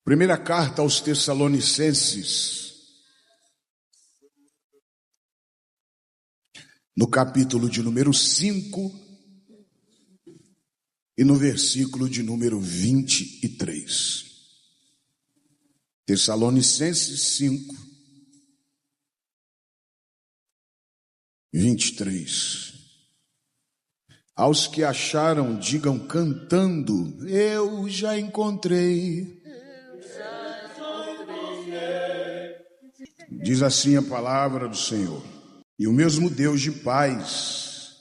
Primeira carta aos Tessalonicenses, no capítulo de número 5 e no versículo de número 23. Tessalonicenses 5, 23. Aos que acharam, digam cantando: eu já encontrei. Diz assim a palavra do Senhor: e o mesmo Deus de paz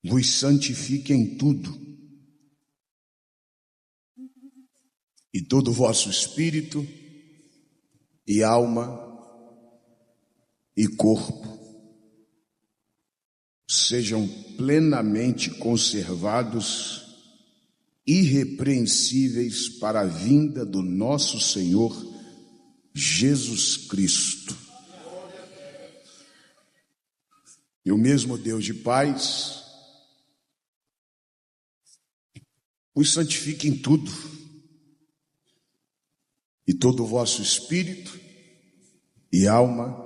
vos santifique em tudo, e todo o vosso espírito e alma e corpo sejam plenamente conservados, irrepreensíveis para a vinda do nosso Senhor Jesus Cristo. E o mesmo Deus de paz os santifique em tudo, e todo o vosso espírito e alma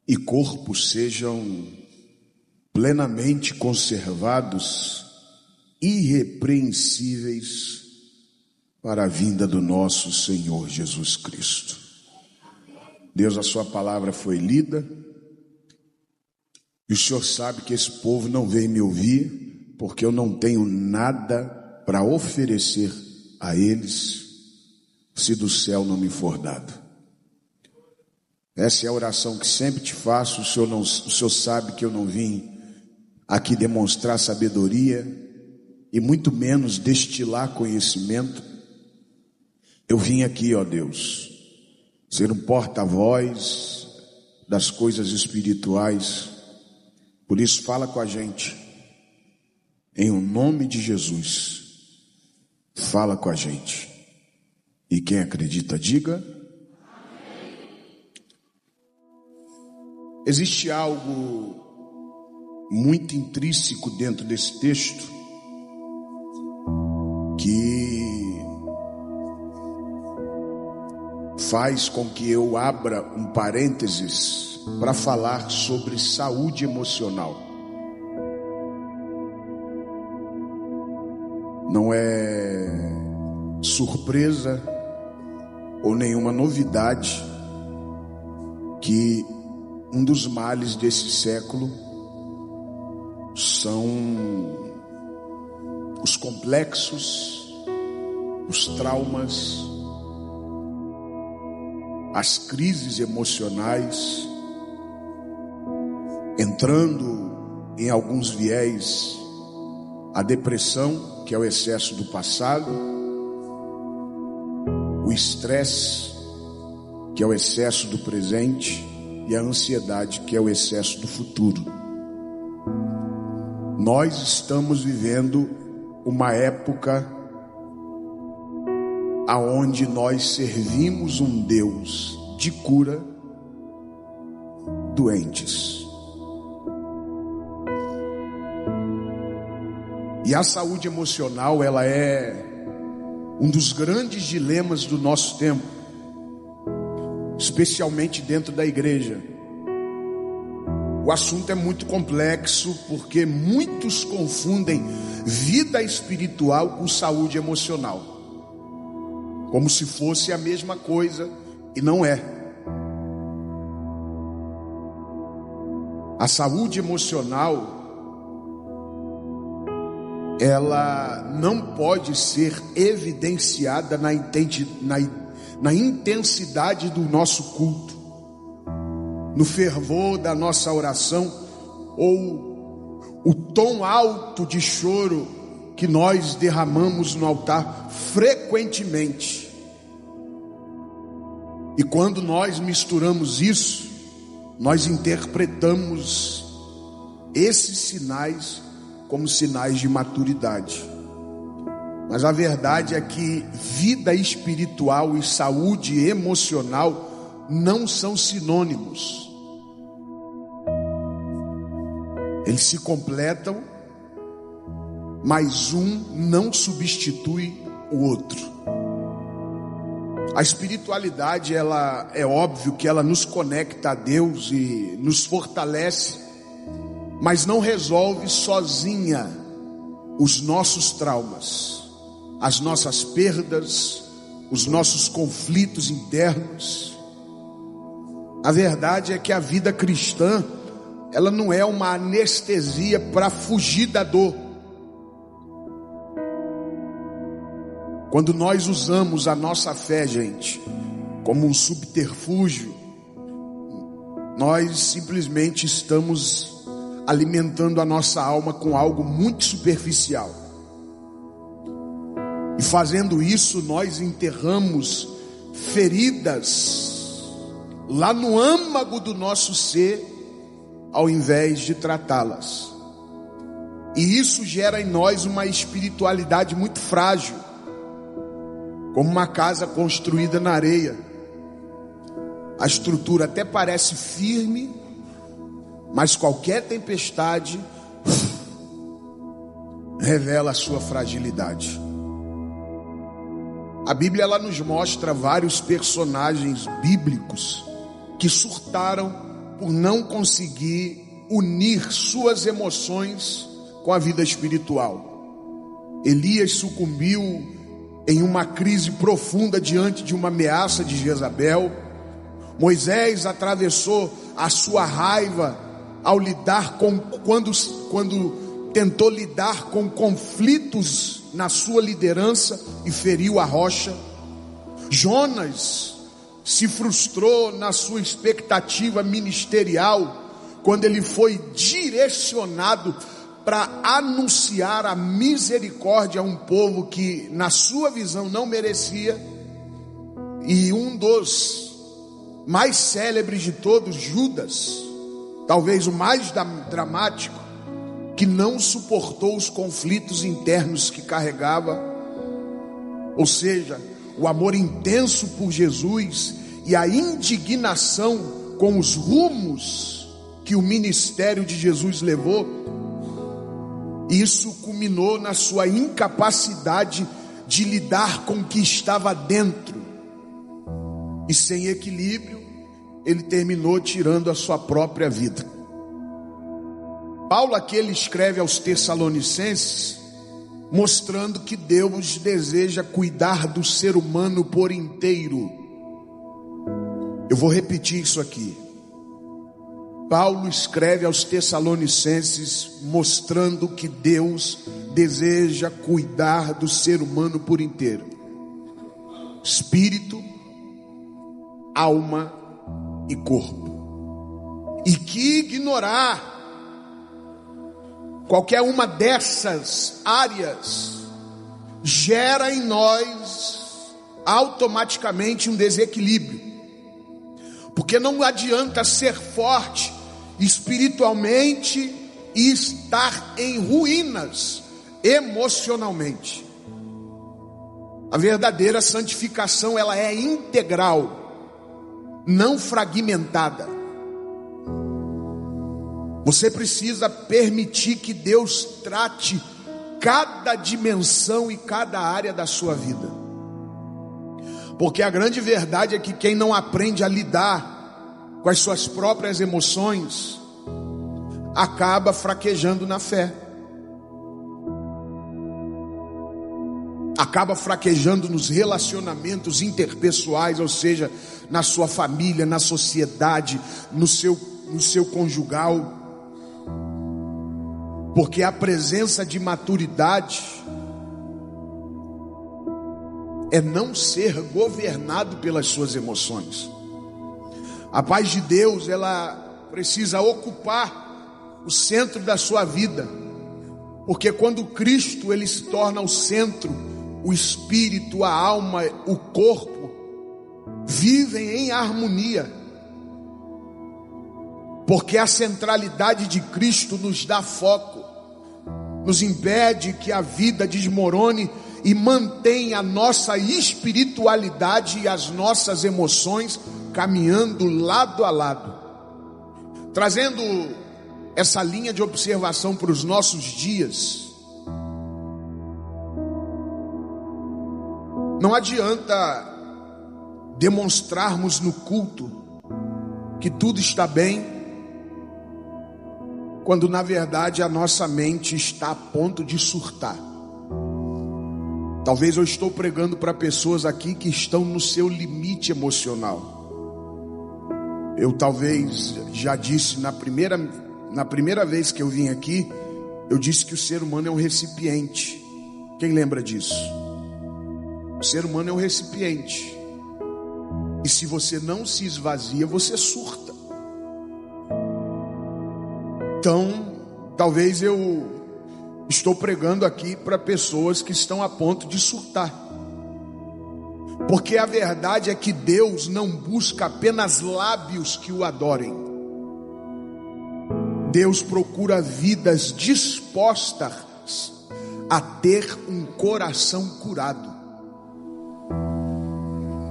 e corpo sejam plenamente conservados, irrepreensíveis para a vinda do nosso Senhor Jesus Cristo. Deus, a sua palavra foi lida, e o Senhor sabe que esse povo não veio me ouvir, porque eu não tenho nada para oferecer a eles, se do céu não me for dado. Essa é a oração que sempre te faço. O Senhor sabe que eu não vim aqui demonstrar sabedoria, e muito menos destilar conhecimento. Eu vim aqui, ó Deus, ser um porta-voz das coisas espirituais. Por isso, fala com a gente, em o nome de Jesus. Fala com a gente. E quem acredita, diga amém. Existe algo muito intrínseco dentro desse texto que faz com que eu abra um parênteses para falar sobre saúde emocional. Não é surpresa ou nenhuma novidade que um dos males desse século são os complexos, os traumas, as crises emocionais, entrando em alguns viés a depressão, que é o excesso do passado, o estresse, que é o excesso do presente, e a ansiedade, que é o excesso do futuro. Nós estamos vivendo uma época aonde nós servimos um Deus de cura doentes. E a saúde emocional, ela é um dos grandes dilemas do nosso tempo, especialmente dentro da igreja. O assunto é muito complexo, porque muitos confundem vida espiritual com saúde emocional, como se fosse a mesma coisa, e não é. A saúde emocional, ela não pode ser evidenciada na intensidade do nosso culto, no fervor da nossa oração, ou o tom alto de choro que nós derramamos no altar frequentemente. E quando nós misturamos isso, nós interpretamos esses sinais como sinais de maturidade. Mas a verdade é que vida espiritual e saúde emocional não são sinônimos. Eles se completam, mas um não substitui o outro. A espiritualidade, ela é óbvio que ela nos conecta a Deus e nos fortalece, mas não resolve sozinha os nossos traumas, as nossas perdas, os nossos conflitos internos. A verdade é que a vida cristã, ela não é uma anestesia para fugir da dor. Quando nós usamos a nossa fé, gente, como um subterfúgio, nós simplesmente estamos alimentando a nossa alma com algo muito superficial. E fazendo isso, nós enterramos feridas lá no âmago do nosso ser, ao invés de tratá-las. E isso gera em nós uma espiritualidade muito frágil, como uma casa construída na areia. A estrutura até parece firme, mas qualquer tempestade revela a sua fragilidade. A Bíblia, ela nos mostra vários personagens bíblicos que surtaram por não conseguir unir suas emoções com a vida espiritual. Elias sucumbiu em uma crise profunda diante de uma ameaça de Jezabel. Moisés atravessou a sua raiva ao lidar quando tentou lidar com conflitos na sua liderança e feriu a rocha. Jonas se frustrou na sua expectativa ministerial quando ele foi direcionado para anunciar a misericórdia a um povo que na sua visão não merecia. E um dos mais célebres de todos, Judas, talvez o mais dramático, que não suportou os conflitos internos que carregava, ou seja, o amor intenso por Jesus e a indignação com os rumos que o ministério de Jesus levou. Isso culminou na sua incapacidade de lidar com o que estava dentro. E sem equilíbrio, ele terminou tirando a sua própria vida. Paulo aqui, ele escreve aos Tessalonicenses, mostrando que Deus deseja cuidar do ser humano por inteiro. Eu vou repetir isso aqui. Paulo escreve aos Tessalonicenses mostrando que Deus deseja cuidar do ser humano por inteiro: espírito, alma e corpo. E que ignorar qualquer uma dessas áreas gera em nós automaticamente um desequilíbrio. Porque não adianta ser forte espiritualmente e estar em ruínas emocionalmente. A verdadeira santificação, ela é integral, não fragmentada. Você precisa permitir que Deus trate cada dimensão e cada área da sua vida. Porque a grande verdade é que quem não aprende a lidar com as suas próprias emoções acaba fraquejando na fé, acaba fraquejando nos relacionamentos interpessoais, ou seja, na sua família, na sociedade, no seu conjugal. Porque a presença de maturidade é não ser governado pelas suas emoções. A paz de Deus, ela precisa ocupar o centro da sua vida, porque quando Cristo, ele se torna o centro, o espírito, a alma, o corpo vivem em harmonia, porque a centralidade de Cristo nos dá foco, nos impede que a vida desmorone e mantém a nossa espiritualidade e as nossas emoções caminhando lado a lado. Trazendo essa linha de observação para os nossos dias, não adianta demonstrarmos no culto que tudo está bem, quando na verdade a nossa mente está a ponto de surtar. Talvez eu estou pregando para pessoas aqui que estão no seu limite emocional. Eu talvez já disse na primeira vez que eu vim aqui, eu disse que o ser humano é um recipiente. Quem lembra disso? O ser humano é um recipiente. E se você não se esvazia, você surta. Então, talvez eu estou pregando aqui para pessoas que estão a ponto de surtar. Porque a verdade é que Deus não busca apenas lábios que o adorem. Deus procura vidas dispostas a ter um coração curado,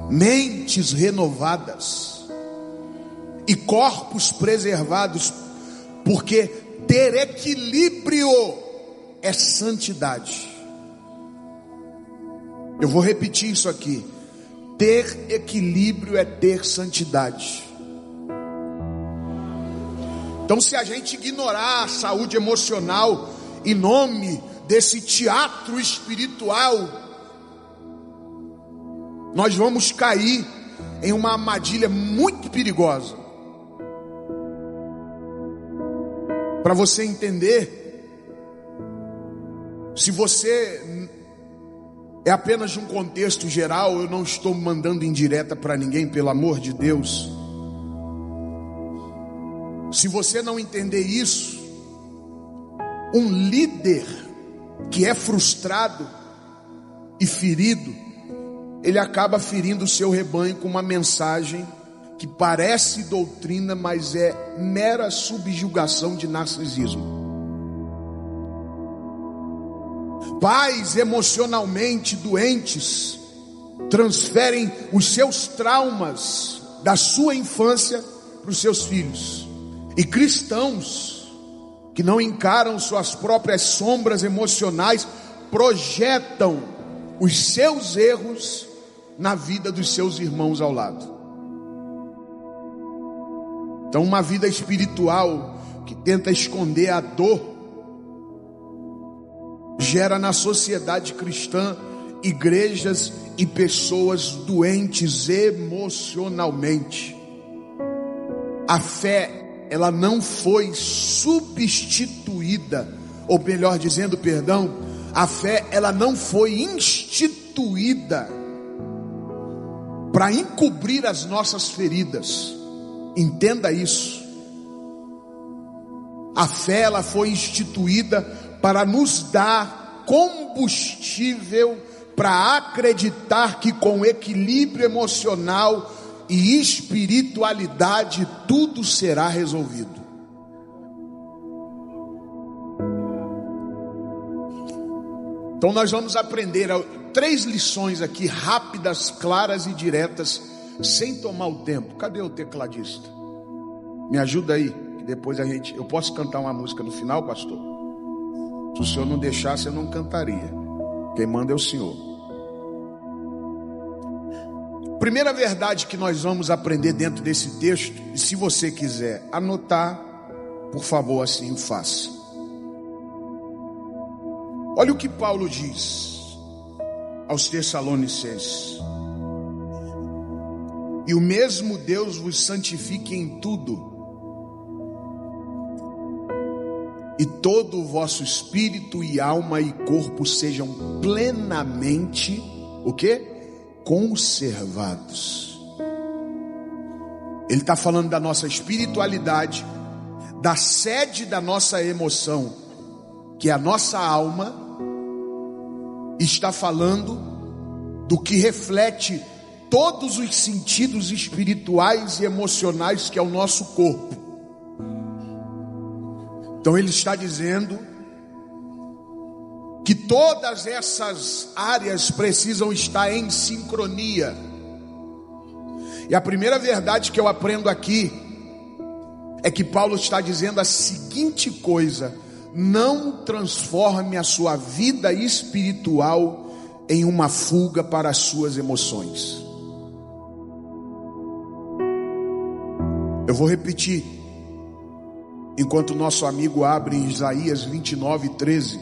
mentes renovadas e corpos preservados, porque ter equilíbrio é santidade. Eu vou repetir isso aqui: ter equilíbrio é ter santidade. Então, se a gente ignorar a saúde emocional em nome desse teatro espiritual, nós vamos cair em uma armadilha muito perigosa. Para você entender, se você é apenas de um contexto geral, eu não estou mandando indireta para ninguém, pelo amor de Deus. Se você não entender isso, um líder que é frustrado e ferido, ele acaba ferindo o seu rebanho com uma mensagem que parece doutrina, mas é mera subjugação de narcisismo. Pais emocionalmente doentes transferem os seus traumas da sua infância para os seus filhos. E cristãos que não encaram suas próprias sombras emocionais projetam os seus erros na vida dos seus irmãos ao lado. Então, uma vida espiritual que tenta esconder a dor gera na sociedade cristã igrejas e pessoas doentes emocionalmente. A fé, ela não foi substituída, ou melhor dizendo, perdão, a fé, ela não foi instituída para encobrir as nossas feridas. Entenda isso. A fé, ela foi instituída para nos dar combustível para acreditar que com equilíbrio emocional e espiritualidade tudo será resolvido. Então nós vamos aprender 3 lições aqui rápidas, claras e diretas, sem tomar o tempo. Cadê o tecladista? Me ajuda aí, que depois eu posso cantar uma música no final, pastor? Se o senhor não deixasse, eu não cantaria. Quem manda é o senhor. Primeira verdade que nós vamos aprender dentro desse texto, e se você quiser anotar, por favor, assim o faça. Olha o que Paulo diz aos Tessalonicenses: e o mesmo Deus vos santifique em tudo, e todo o vosso espírito e alma e corpo sejam plenamente, o quê? Conservados. Ele está falando da nossa espiritualidade, da sede da nossa emoção, que é a nossa alma, está falando do que reflete todos os sentidos espirituais e emocionais, que é o nosso corpo. Então ele está dizendo que todas essas áreas precisam estar em sincronia. E a primeira verdade que eu aprendo aqui é que Paulo está dizendo a seguinte coisa: não transforme a sua vida espiritual em uma fuga para as suas emoções. Eu vou repetir, enquanto o nosso amigo abre em Isaías 29:13.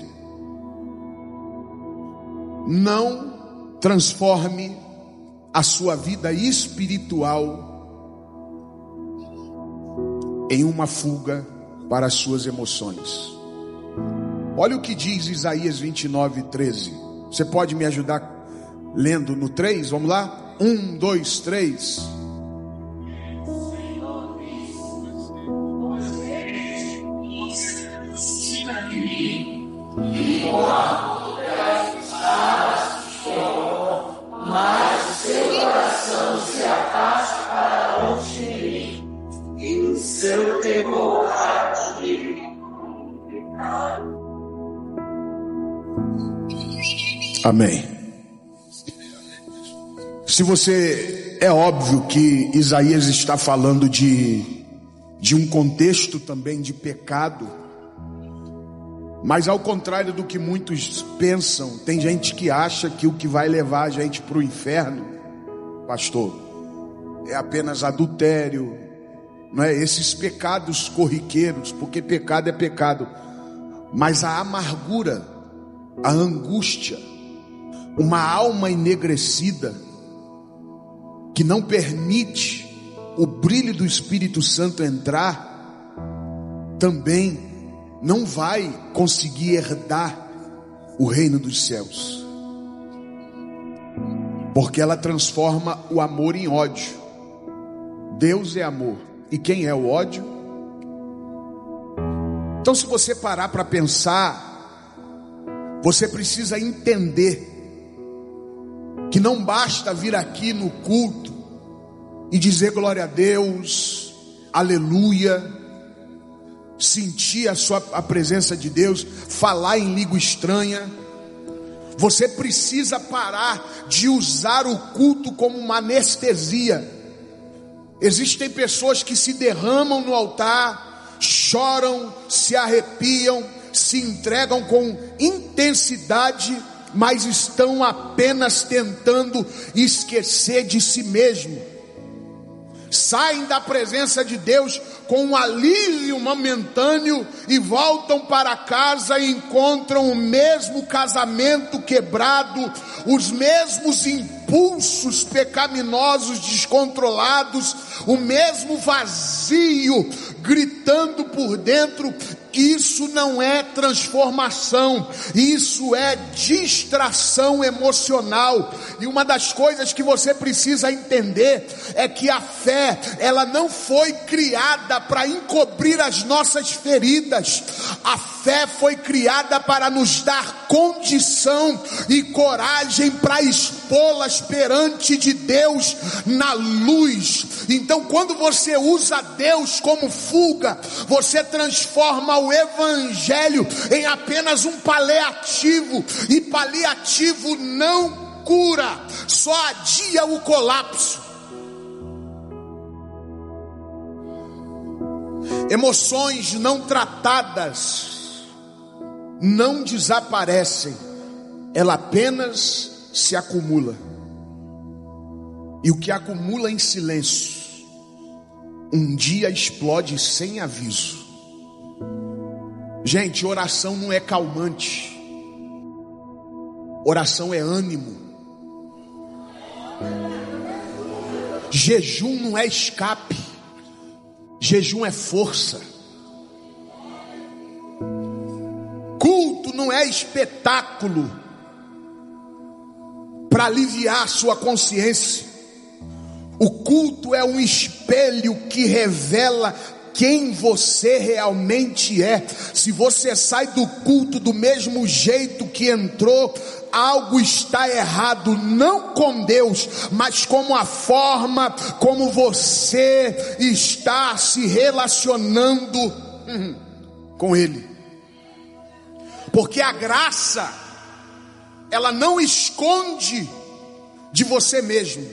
Não transforme a sua vida espiritual em uma fuga para as suas emoções. Olha o que diz Isaías 29:13. Você pode me ajudar lendo no 3? Vamos lá? 1, 2, 3. Mas o seu coração se afasta para longe de mim, e o seu temor há de mim. Amém. Se você, é óbvio que Isaías está falando de um contexto também de pecado, mas ao contrário do que muitos pensam, tem gente que acha que o que vai levar a gente para o inferno, pastor, é apenas adultério, não é? Esses pecados corriqueiros, porque pecado é pecado, mas a amargura, a angústia, uma alma enegrecida, que não permite o brilho do Espírito Santo entrar, também não vai conseguir herdar o reino dos céus, porque ela transforma o amor em ódio. Deus é amor, e quem é o ódio? Então, se você parar para pensar, você precisa entender que não basta vir aqui no culto e dizer glória a Deus, aleluia, sentir a presença de Deus, falar em língua estranha. Você precisa parar de usar o culto como uma anestesia. Existem pessoas que se derramam no altar, choram, se arrepiam, se entregam com intensidade, mas estão apenas tentando esquecer de si mesmo. Saem da presença de Deus com um alívio momentâneo e voltam para casa e encontram o mesmo casamento quebrado, os mesmos impulsos pecaminosos descontrolados, o mesmo vazio gritando por dentro. Isso não é transformação, isso é distração emocional. E uma das coisas que você precisa entender é que a fé, ela não foi criada para encobrir as nossas feridas. A fé foi criada para nos dar condição e coragem para expô-las perante de Deus na luz. Então, quando você usa Deus como fuga, você transforma o evangelho em apenas um paliativo, e paliativo não cura, só adia o colapso. Emoções não tratadas não desaparecem, ela apenas se acumula. E o que acumula em silêncio, um dia explode sem aviso. Gente, oração não é calmante, oração é ânimo. Jejum não é escape, jejum é força. Culto não é espetáculo para aliviar a sua consciência. O culto é um espelho que revela quem você realmente é. Se você sai do culto do mesmo jeito que entrou, algo está errado, não com Deus, mas com a forma como você está se relacionando com Ele. Porque a graça, ela não esconde de você mesmo,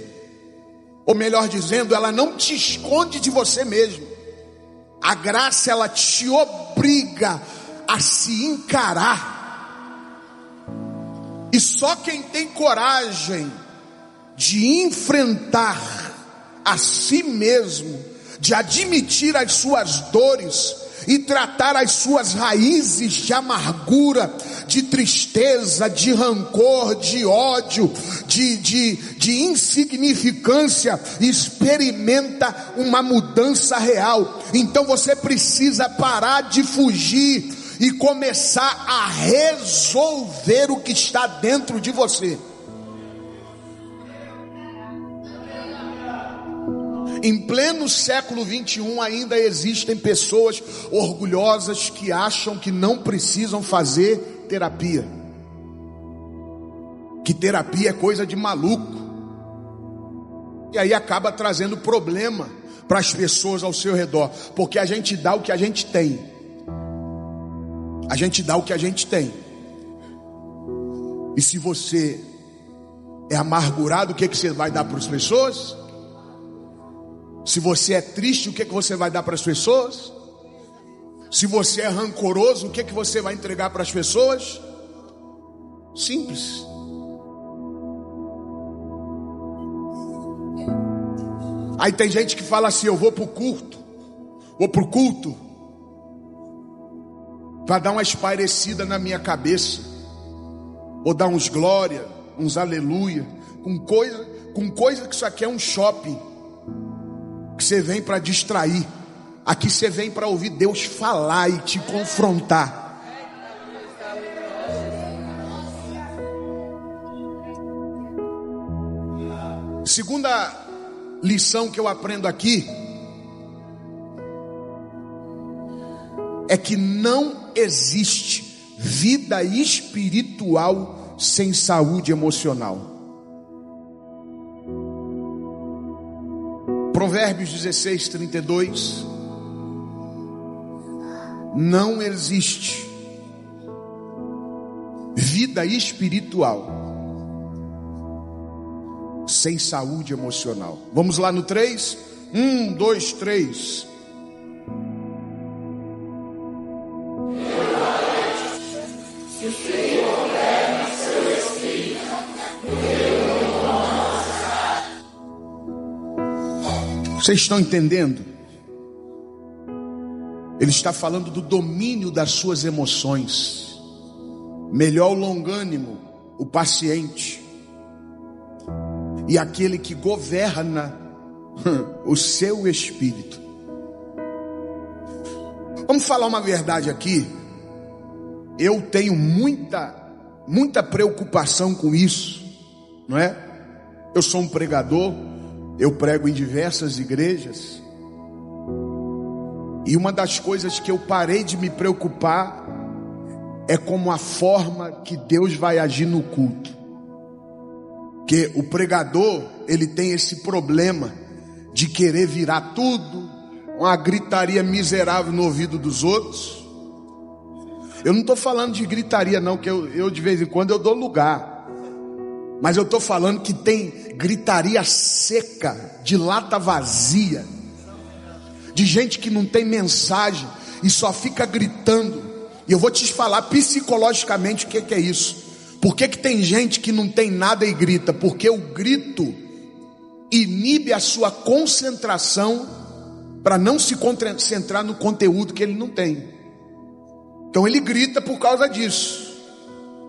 ou melhor dizendo, ela não te esconde de você mesmo. A graça, ela te obriga a se encarar. E só quem tem coragem de enfrentar a si mesmo de admitir as suas dores e tratar as suas raízes de amargura, de tristeza, de rancor, de ódio, de insignificância, experimenta uma mudança real. Então você precisa parar de fugir e começar a resolver o que está dentro de você. Em pleno século 21 ainda existem pessoas orgulhosas que acham que não precisam fazer terapia, que terapia é coisa de maluco, e aí acaba trazendo problema para as pessoas ao seu redor, porque a gente dá o que a gente tem. A gente dá o que a gente tem. E se você é amargurado, o que você vai dar para as pessoas? Se você é triste, o que você vai dar para as pessoas? Se você é rancoroso, o que você vai entregar para as pessoas? Simples. Aí tem gente que fala assim: eu vou pro culto para dar uma espairecida na minha cabeça, ou dar uns glória, uns aleluia, com coisa que isso aqui é um shopping, que você vem para distrair. Aqui você vem para ouvir Deus falar e te confrontar. Segunda lição que eu aprendo aqui é que não existe vida espiritual sem saúde emocional. Provérbios 16, 32. Não existe vida espiritual sem saúde emocional. Vamos lá no 3? 1, 2, 3. Vocês estão entendendo? Ele está falando do domínio das suas emoções. Melhor o longânimo, o paciente, e aquele que governa o seu espírito. Vamos falar uma verdade aqui. Eu tenho muita preocupação com isso, não é? Eu sou um pregador, eu prego em diversas igrejas, e uma das coisas que eu parei de me preocupar é como a forma que Deus vai agir no culto. Porque o pregador, ele tem esse problema de querer virar tudo, uma gritaria miserável no ouvido dos outros. Eu não estou falando de gritaria não, que eu de vez em quando eu dou lugar. Mas eu estou falando que tem gritaria seca, de lata vazia, de gente que não tem mensagem e só fica gritando. E eu vou te falar psicologicamente o que é isso. Por que tem gente que não tem nada e grita? Porque o grito inibe a sua concentração para não se concentrar no conteúdo que ele não tem. Então ele grita por causa disso.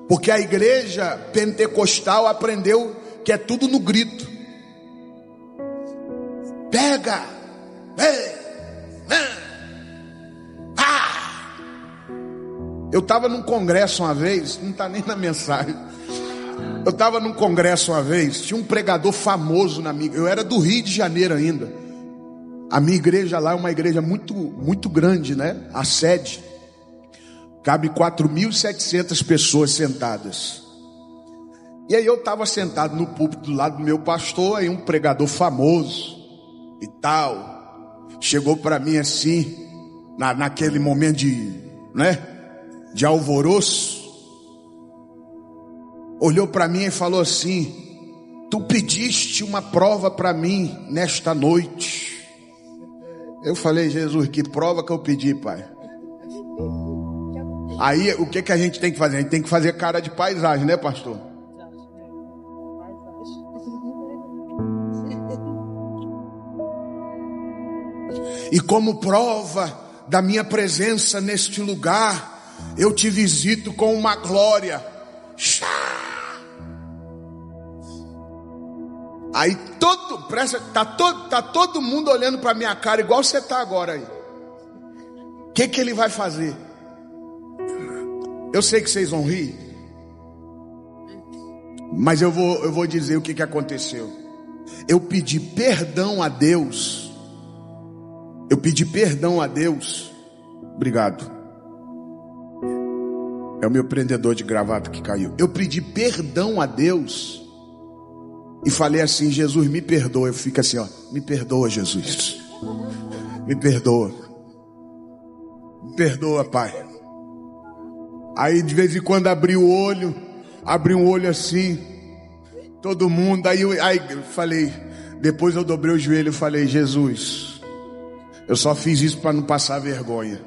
Porque a igreja pentecostal aprendeu que é tudo no grito. Pega! Eu estava num congresso uma vez, não está nem na mensagem. Eu estava num congresso uma vez, tinha um pregador famoso na minha. Eu era do Rio de Janeiro ainda. A minha igreja lá é uma igreja muito grande, né? A sede cabe 4.700 pessoas sentadas. E aí eu estava sentado no púlpito do lado do meu pastor, aí um pregador famoso e tal chegou para mim assim, naquele momento de alvoroço, olhou para mim e falou assim: tu pediste uma prova para mim nesta noite. Eu falei: Jesus, que prova que eu pedi, pai? Aí o que a gente tem que fazer? A gente tem que fazer cara de paisagem, né, pastor? E como prova da minha presença neste lugar, eu te visito com uma glória. Aí tá todo mundo olhando para minha cara igual você tá agora aí. O que ele vai fazer? Eu sei que vocês vão rir, mas eu vou dizer o que aconteceu. Eu pedi perdão a Deus. Obrigado. É o meu prendedor de gravata que caiu. Eu pedi perdão a Deus e falei assim: Jesus, me perdoa. Eu fico assim, ó: me perdoa, Jesus. Me perdoa. Me perdoa, Pai. Aí de vez em quando abri um olho assim, todo mundo. Aí eu falei, depois eu dobrei o joelho e falei: Jesus, eu só fiz isso para não passar vergonha.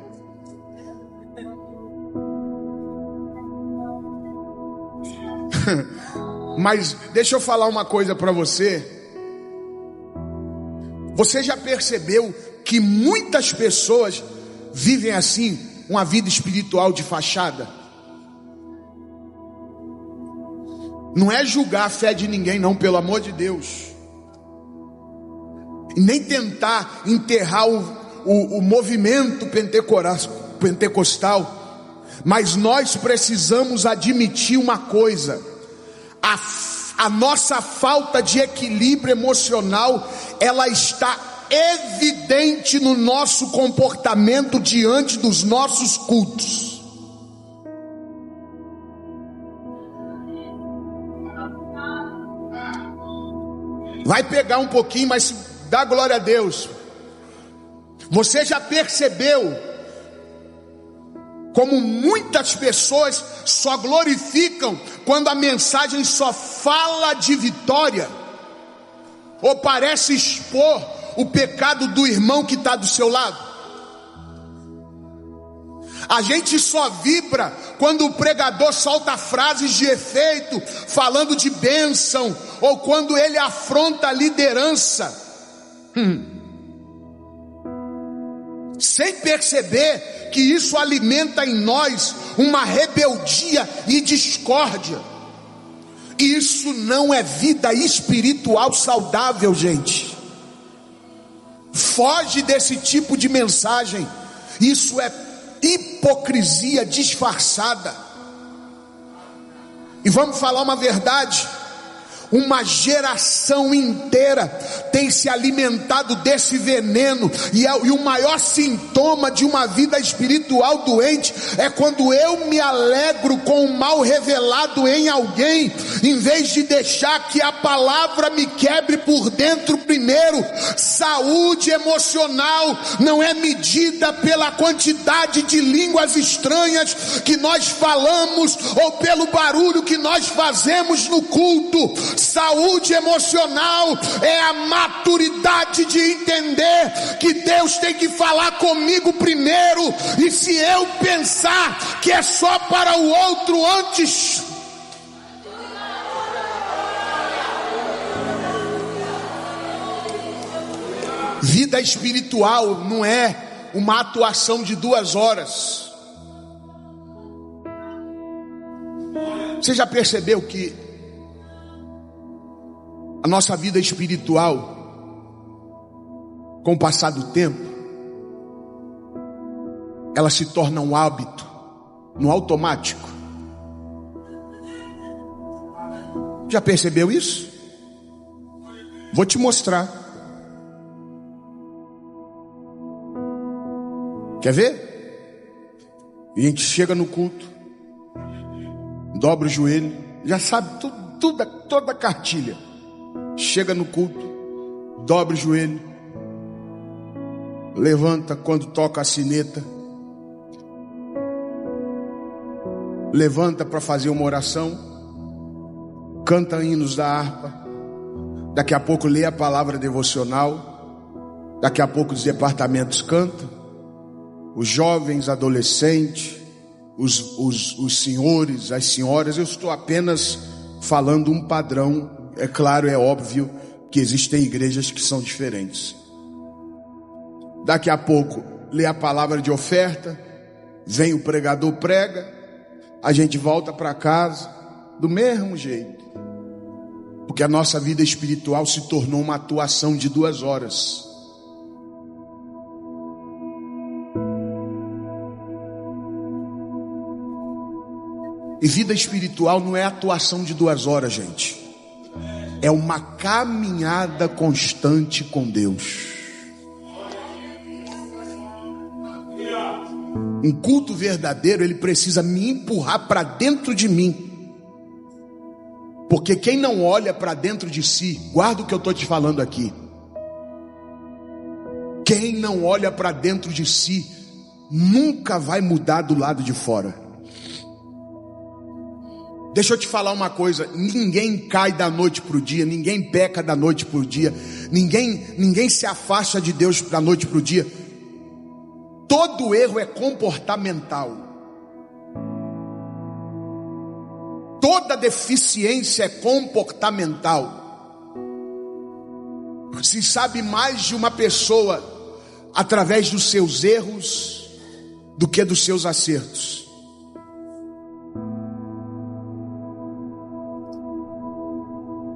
Mas deixa eu falar uma coisa para você. Você já percebeu que muitas pessoas vivem assim, uma vida espiritual de fachada? Não é julgar a fé de ninguém não, pelo amor de Deus. E nem tentar enterrar o movimento pentecostal. Mas nós precisamos admitir uma coisa: a nossa falta de equilíbrio emocional, ela está evidente no nosso comportamento diante dos nossos cultos. Vai pegar um pouquinho, mas dá glória a Deus. Você já percebeu como muitas pessoas só glorificam quando a mensagem só fala de vitória, ou parece expor o pecado do irmão que está do seu lado? A gente só vibra quando o pregador solta frases de efeito, falando de bênção, ou quando ele afronta a liderança, sem perceber que isso alimenta em nós uma rebeldia e discórdia. Isso não é vida espiritual saudável, gente. Foge desse tipo de mensagem. Isso é hipocrisia disfarçada. E vamos falar uma verdade: uma geração inteira tem se alimentado desse veneno, e o maior sintoma de uma vida espiritual doente é quando eu me alegro com o mal revelado em alguém, em vez de deixar que a palavra me quebre por dentro primeiro. Saúde emocional não é medida pela quantidade de línguas estranhas que nós falamos, ou pelo barulho que nós fazemos no culto. Saúde emocional é a maturidade de entender que Deus tem que falar comigo primeiro, e se eu pensar que é só para o outro antes, vida espiritual não é uma atuação de 2 horas. Você já percebeu que a nossa vida espiritual, com o passar do tempo, ela se torna um hábito, no automático? Já percebeu isso? Vou te mostrar. Quer ver? A gente chega no culto, dobra o joelho, já sabe toda a cartilha. Chega no culto, dobra o joelho, levanta quando toca a sineta, levanta para fazer uma oração, canta hinos da harpa, daqui a pouco lê a palavra devocional, daqui a pouco os departamentos cantam, os jovens, adolescentes, os senhores, as senhoras. Eu estou apenas falando um padrão. É claro, é óbvio que existem igrejas que são diferentes. Daqui a pouco lê a palavra de oferta, vem o pregador, prega, a gente volta para casa do mesmo jeito, porque a nossa vida espiritual se tornou uma atuação de 2 horas. E vida espiritual não é atuação de 2 horas, gente. É uma caminhada constante com Deus. Um culto verdadeiro, ele precisa me empurrar para dentro de mim. Porque quem não olha para dentro de si, guarda o que eu estou te falando aqui. Quem não olha para dentro de si, nunca vai mudar do lado de fora. Deixa eu te falar uma coisa, ninguém cai da noite para o dia, ninguém peca da noite para o dia, ninguém se afasta de Deus da noite para o dia. Todo erro é comportamental. Toda deficiência é comportamental. Se sabe mais de uma pessoa através dos seus erros do que dos seus acertos.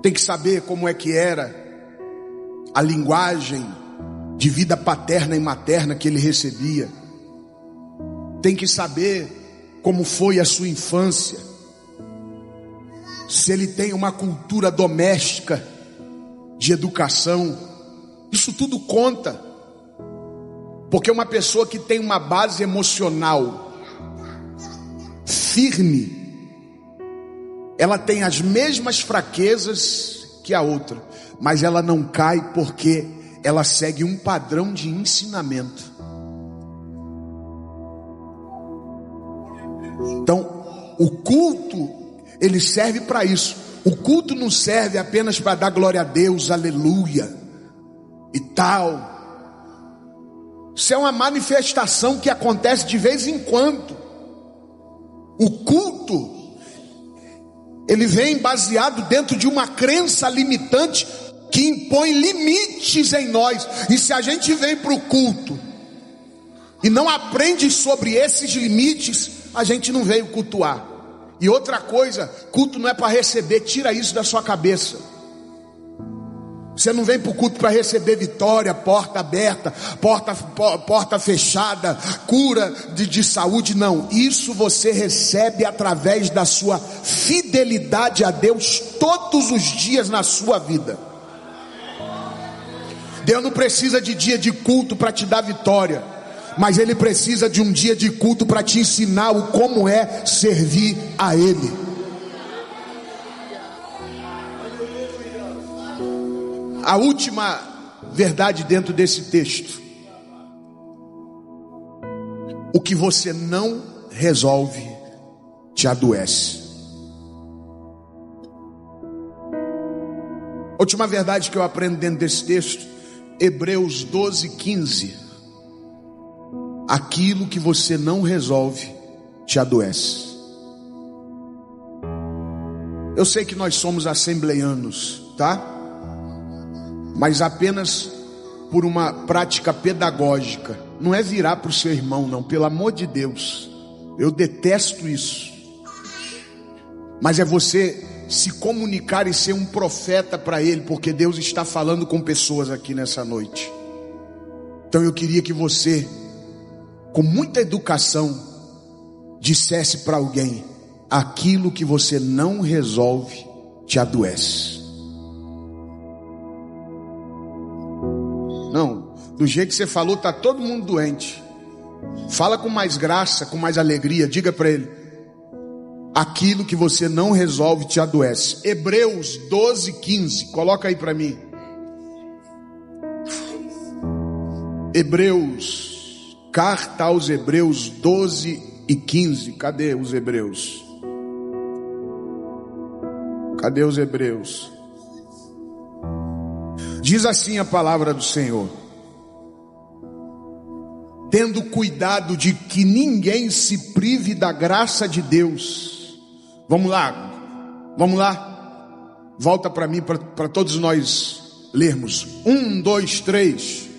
Tem que saber como é que era a linguagem de vida paterna e materna que ele recebia. Tem que saber como foi a sua infância. Se ele tem uma cultura doméstica de educação, isso tudo conta. Porque uma pessoa que tem uma base emocional firme, ela tem as mesmas fraquezas que a outra, mas ela não cai porque ela segue um padrão de ensinamento. Então, o culto, ele serve para isso. O culto não serve apenas para dar glória a Deus, aleluia e tal. Isso é uma manifestação que acontece de vez em quando. O culto, ele vem baseado dentro de uma crença limitante que impõe limites em nós. E se a gente vem para o culto e não aprende sobre esses limites, a gente não veio cultuar. E outra coisa, culto não é para receber, tira isso da sua cabeça. Você não vem para o culto para receber vitória, porta aberta, porta fechada, cura de saúde, não. Isso você recebe através da sua fidelidade a Deus todos os dias na sua vida. Deus não precisa de dia de culto para te dar vitória, mas Ele precisa de um dia de culto para te ensinar o como é servir a Ele. A última verdade dentro desse texto: o que você não resolve te adoece. Última verdade que eu aprendo dentro desse texto, Hebreus 12:15. Aquilo que você não resolve te adoece. Eu sei que nós somos assembleianos, tá? Mas apenas por uma prática pedagógica. Não é virar para o seu irmão, não, pelo amor de Deus. Eu detesto isso. Mas é você se comunicar e ser um profeta para ele, porque Deus está falando com pessoas aqui nessa noite. Então eu queria que você, com muita educação, dissesse para alguém: aquilo que você não resolve te adoece. Não, do jeito que você falou, está todo mundo doente. Fala com mais graça, com mais alegria. Diga para ele: aquilo que você não resolve te adoece. Hebreus 12:15. Coloca aí para mim. Hebreus, carta aos Hebreus 12:15. Cadê os Hebreus? Cadê os Hebreus? Diz assim a palavra do Senhor: tendo cuidado de que ninguém se prive da graça de Deus. Vamos lá, volta para mim, para todos nós lermos. 1, 2, 3.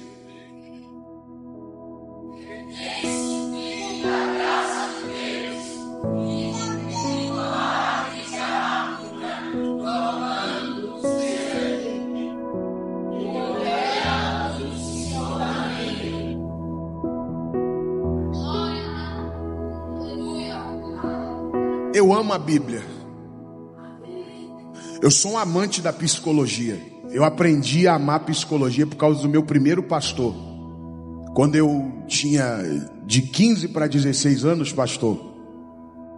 Eu amo a Bíblia. Eu sou um amante da psicologia. Eu aprendi a amar psicologia por causa do meu primeiro pastor. Quando eu tinha de 15 para 16 anos, pastor,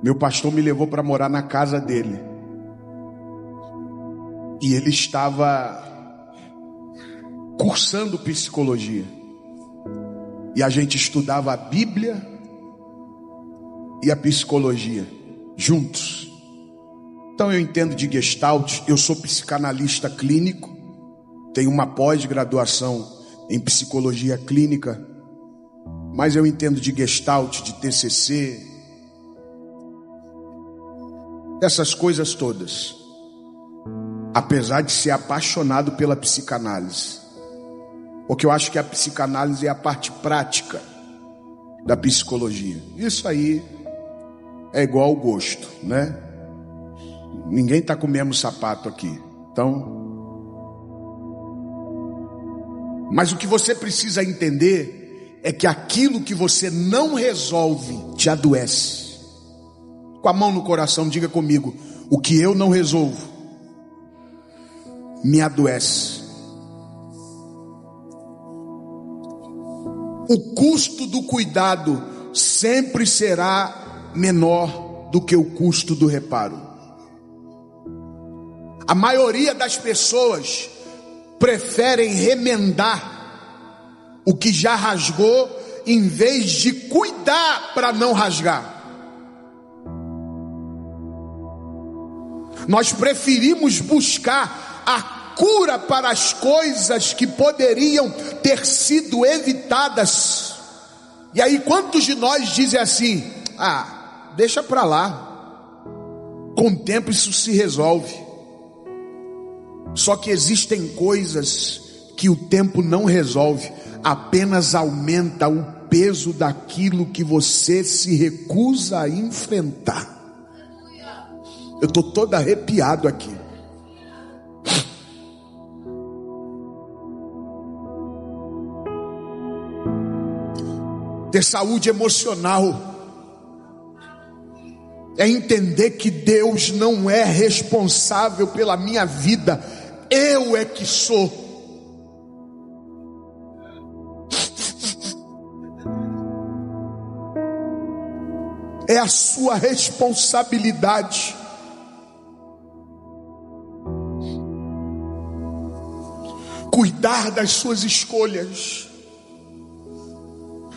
meu pastor me levou para morar na casa dele. E ele estava cursando psicologia. E a gente estudava a Bíblia e a psicologia juntos. Então eu entendo de Gestalt, eu sou psicanalista clínico, tenho uma pós-graduação em psicologia clínica, mas eu entendo de Gestalt, de TCC, essas coisas todas. Apesar de ser apaixonado pela psicanálise, porque eu acho que a psicanálise é a parte prática da psicologia. Isso aí é igual ao gosto, né? Ninguém está com o mesmo sapato aqui. Então, mas o que você precisa entender é que aquilo que você não resolve te adoece. Com a mão no coração, diga comigo: o que eu não resolvo me adoece. O custo do cuidado sempre será menor do que o custo do reparo. A maioria das pessoas preferem remendar o que já rasgou em vez de cuidar para não rasgar. Nós preferimos buscar a cura para as coisas que poderiam ter sido evitadas. E aí quantos de nós dizem assim: ah, deixa para lá, com o tempo isso se resolve. Só que existem coisas que o tempo não resolve, apenas aumenta o peso daquilo que você se recusa a enfrentar. Eu estou todo arrepiado aqui. Ter saúde emocional é entender que Deus não é responsável pela minha vida, eu é que sou. É a sua responsabilidade. Cuidar das suas escolhas,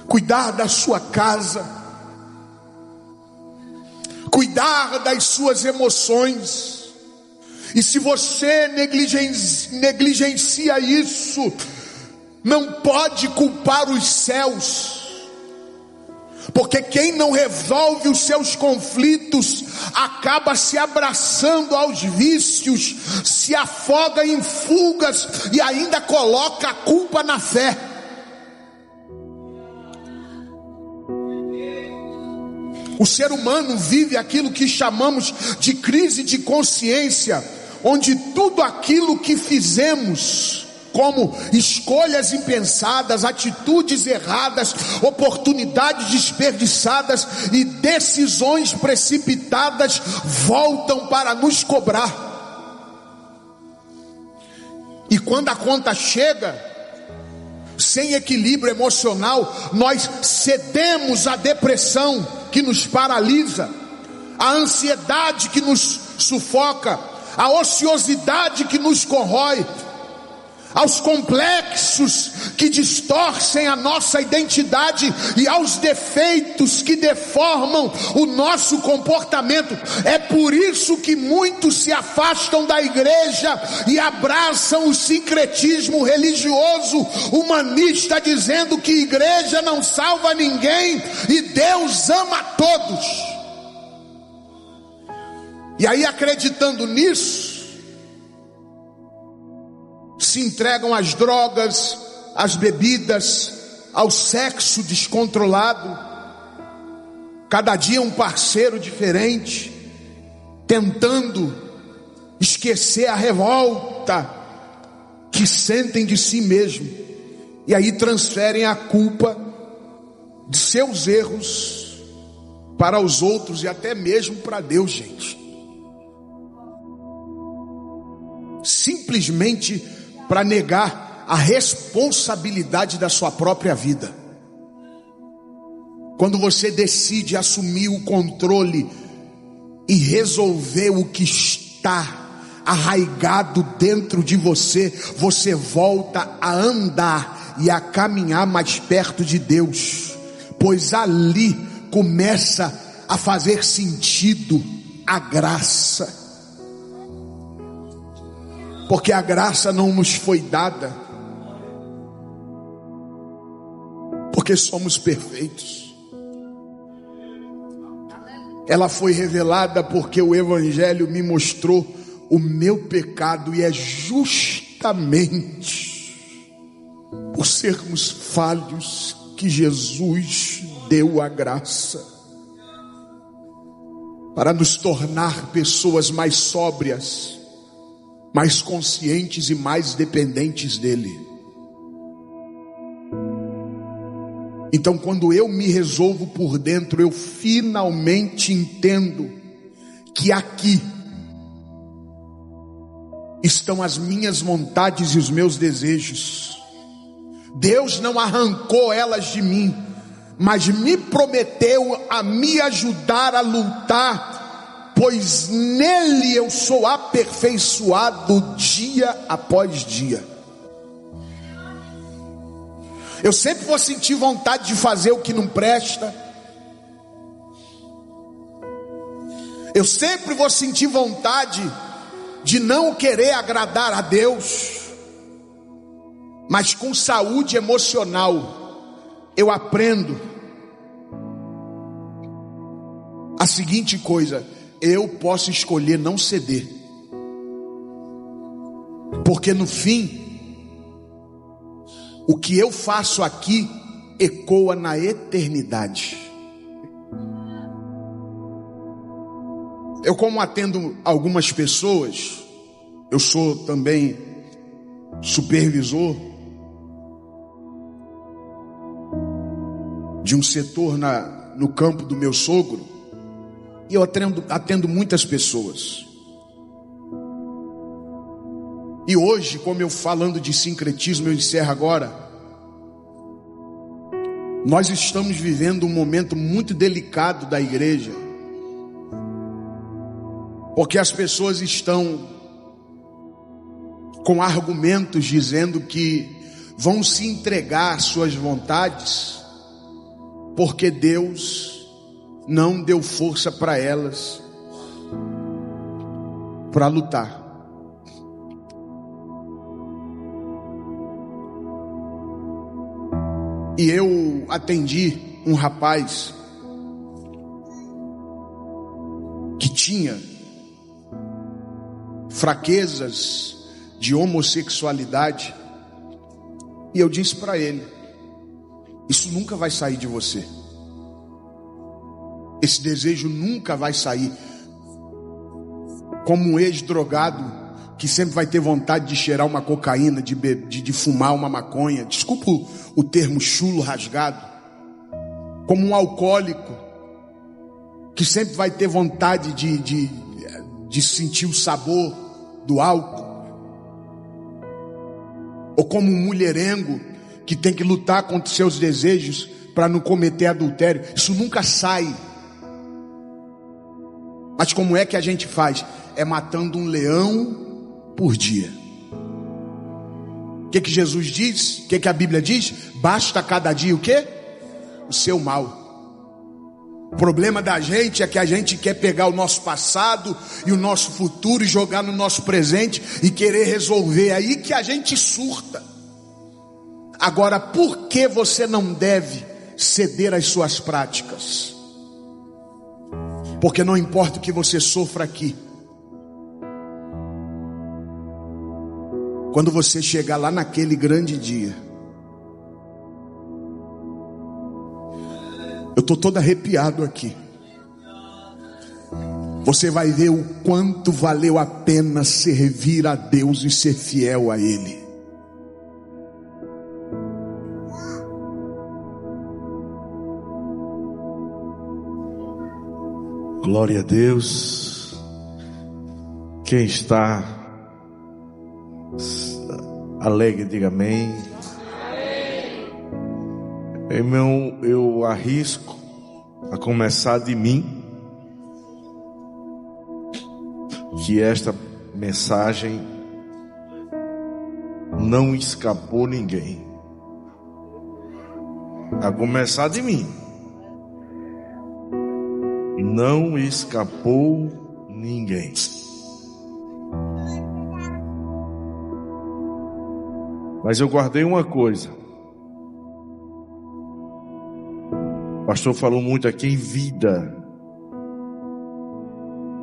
cuidar da sua casa, cuidar das suas emoções. E se você negligencia isso, não pode culpar os céus, porque quem não resolve os seus conflitos acaba se abraçando aos vícios, se afoga em fugas e ainda coloca a culpa na fé. O ser humano vive aquilo que chamamos de crise de consciência, onde tudo aquilo que fizemos, como escolhas impensadas, atitudes erradas, oportunidades desperdiçadas e decisões precipitadas, voltam para nos cobrar. E quando a conta chega, sem equilíbrio emocional, nós cedemos à depressão que nos paralisa, à ansiedade que nos sufoca, à ociosidade que nos corrói, aos complexos que distorcem a nossa identidade e aos defeitos que deformam o nosso comportamento. É por isso que muitos se afastam da igreja e abraçam o sincretismo religioso humanista, dizendo que igreja não salva ninguém e Deus ama todos. E aí, acreditando nisso, se entregam às drogas, às bebidas, ao sexo descontrolado, cada dia um parceiro diferente, tentando esquecer a revolta que sentem de si mesmo, e aí transferem a culpa de seus erros para os outros e até mesmo para Deus, gente. Simplesmente para negar a responsabilidade da sua própria vida. Quando você decide assumir o controle e resolver o que está arraigado dentro de você, você volta a andar e a caminhar mais perto de Deus, pois ali começa a fazer sentido a graça, porque a graça não nos foi dada porque somos perfeitos. Ela foi revelada porque o Evangelho me mostrou o meu pecado, e é justamente por sermos falhos que Jesus deu a graça para nos tornar pessoas mais sóbrias, mais conscientes e mais dependentes dele. Então, quando eu me resolvo por dentro, eu finalmente entendo que aqui estão as minhas vontades e os meus desejos. Deus não arrancou elas de mim, mas me prometeu a me ajudar a lutar, pois nele eu sou aperfeiçoado dia após dia. Eu sempre vou sentir vontade de fazer o que não presta. Eu sempre vou sentir vontade de não querer agradar a Deus. Mas com saúde emocional, eu aprendo a seguinte coisa: eu posso escolher não ceder, porque no fim, o que eu faço aqui ecoa na eternidade. Eu, como atendo algumas pessoas, eu sou também supervisor de um setor no campo do meu sogro, e eu atendo muitas pessoas. E hoje, como eu falando de sincretismo, eu encerro agora. Nós estamos vivendo um momento muito delicado da igreja, porque as pessoas estão com argumentos dizendo que vão se entregar às suas vontades, porque Deus não deu força para elas para lutar. E eu atendi um rapaz que tinha fraquezas de homossexualidade, e eu disse para ele: isso nunca vai sair de você, esse desejo nunca vai sair. Como um ex-drogado que sempre vai ter vontade de cheirar uma cocaína, de fumar uma maconha, desculpa o termo chulo rasgado, como um alcoólico que sempre vai ter vontade de sentir o sabor do álcool, ou como um mulherengo que tem que lutar contra seus desejos para não cometer adultério. Isso nunca sai. Mas como é que a gente faz? É matando um leão por dia. O que Jesus diz? O que a Bíblia diz? Basta cada dia o quê? O seu mal. O problema da gente é que a gente quer pegar o nosso passado e o nosso futuro e jogar no nosso presente e querer resolver. É aí que a gente surta. Agora, por que você não deve ceder às suas práticas? Porque não importa o que você sofra aqui, quando você chegar lá naquele grande dia, eu estou todo arrepiado aqui, você vai ver o quanto valeu a pena servir a Deus e ser fiel a Ele. Glória a Deus. Quem está alegre, diga amém. Irmão, eu arrisco a começar de mim, que esta mensagem não escapou ninguém. A começar de mim, não escapou ninguém. Mas eu guardei uma coisa. O pastor falou muito aqui em vida.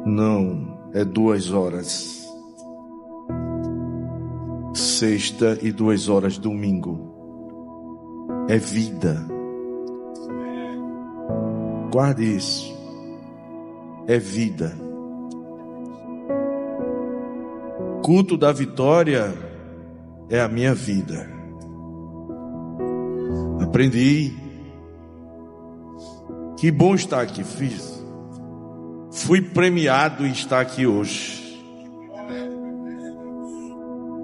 Não, é 2 horas. Sexta e 2 horas domingo. É vida. Guarde isso. É vida. Culto da vitória é a minha vida. Aprendi. Que bom estar aqui. Fui premiado em estar aqui hoje.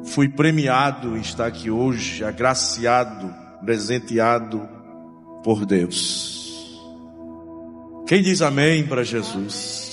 Fui premiado em estar aqui hoje, agraciado, presenteado por Deus. Quem diz amém para Jesus?